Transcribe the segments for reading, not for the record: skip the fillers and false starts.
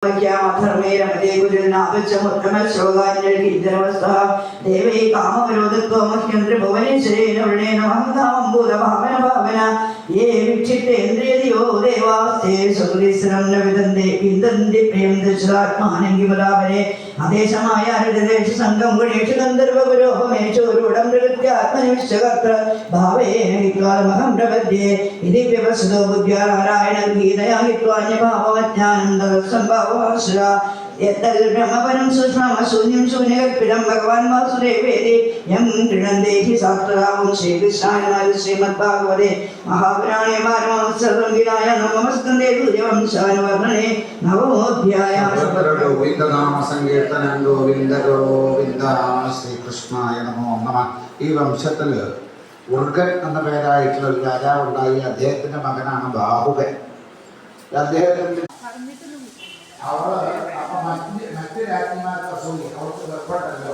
ധർമ്മേ രമതേ ഗുരുനാഥമുത്തമശ്ലോകാഞ്ജലിർക്കിഞ്ചനവസ്ഥ ദേവൈ കാമവരോധത്വമഹ്യന്ത്രഭുവനേശ്വരേണ ഭാവന ഭാവന യേ വിക്ഷിത്തേന്ദ്രിയതിയോ ദേവാസ്തേ സുഹൃതിസ്രം ന വിദന്തി വിന്ദന്തി പ്രിയം ദശാത്മാനങ്കിമലാപനെ അദേശമായ ദേശ സംഘം ഗുണേഷു ഗന്ധർവപുരോഹമേശോരൂഢം പ്രകൃത്യാത്മനിശ്ചകർത്ര ഭാവേന ഹിത്വാമഹം പ്രപദ്യേ ഇതി വ്യവസ്ഥോ ബുദ്ധ്യാ നാരായണം ഗീതയാ ഹിത്വാന്യഭാവജ്ഞാനം തത്സംഭവ ബ്രഹ്മപരം സുഷ്മശൂന്യം ശൂന്യകൽപ്പിതം ഭഗവാൻ വാസുദേവേതി യം ഗൃണന്ദേഹി സാത്രാവും ശ്രീകൃഷ്ണായ ശ്രീമദ്ഭാഗവതേ മഹാപുരാണേ പാരമഹംസർവംഗിരായ നമസ്കന്ദേ സൂര്യവംശാനുവർണ്ണനേ നവമോധ്യായ ഗോവിന്ദനാമ സങ്കീർത്തനം ഗോവിന്ദ ഗോവിന്ദ ശ്രീകൃഷ്ണായ നമോ നമഃ. ഈ വംശത്തിൽ ഉർഗൻ എന്ന പേരായിട്ടുള്ള ഒരു രാജാവ് ഉണ്ടായി. അദ്ദേഹത്തിന്റെ മകനാണ് ബാഹുകൻ. അദ്ദേഹത്തിന്റെ മറ്റ് രാജ്ഞിമാർക്ക് അസൂയ, അവർക്ക് വെപ്പുണ്ടല്ലോ,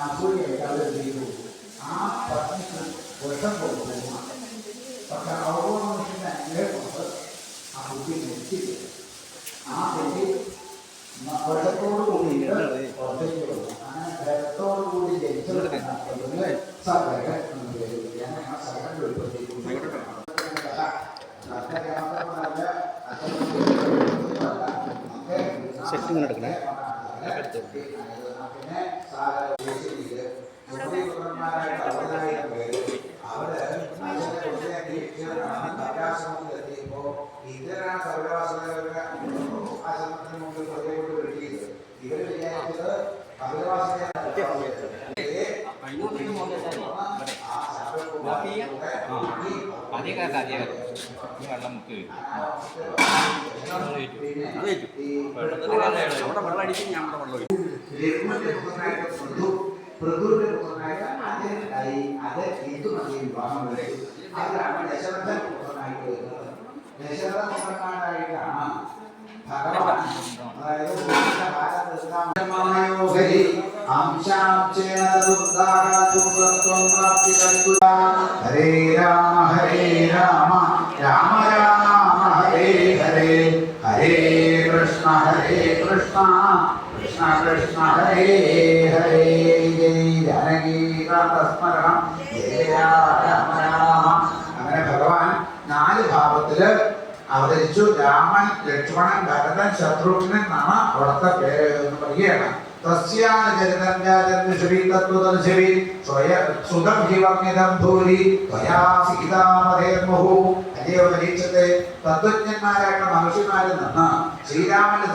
അസൂയായിട്ട് അവർ ചെയ്തു. ആ പത്നിക്ക് വിഷം കൊടുത്തു. പക്ഷെ അവരോട് മനുഷ്യനെ കൊണ്ട് ആ കുട്ടി നിർത്തിയിട്ട് ആ കുട്ടി വിഷത്തോടു കൂടിയിട്ട് പുറത്തേക്ക് കൊടുക്കും. അങ്ങനെ വിഷത്തോടു കൂടി ജനിച്ചത് സകല സെറ്റിംഗ് എടുക്കണേ. വെള്ളം മുക്കി അവിടെ വെള്ളം അടിച്ച് ഞാൻ അവിടെ വെള്ളം ഹരേ രാമ രാമ രാമ ഹരേ ഹരേ ഹരേ കൃഷ്ണ കൃഷ്ണ കൃഷ്ണ ഹരേ ഹരേ ജയ ജാനകീകാന്തസ്മരണം ജയ രാമ രാമ. അങ്ങനെ ഭഗവാൻ 4 ഭാവത്തില് അവതരിച്ചു. രാമൻ, ലക്ഷ്മണൻ, ഭരതൻ, ശത്രുഘ്നൻ എന്നാണ് അവിടുത്തെ പേര് എന്ന് പറയുകയാണ്. തത്വജ്ഞന്മാരായിട്ടുള്ള മഹർഷിമാരിൽ നിന്ന് ശ്രീരാമന്റെ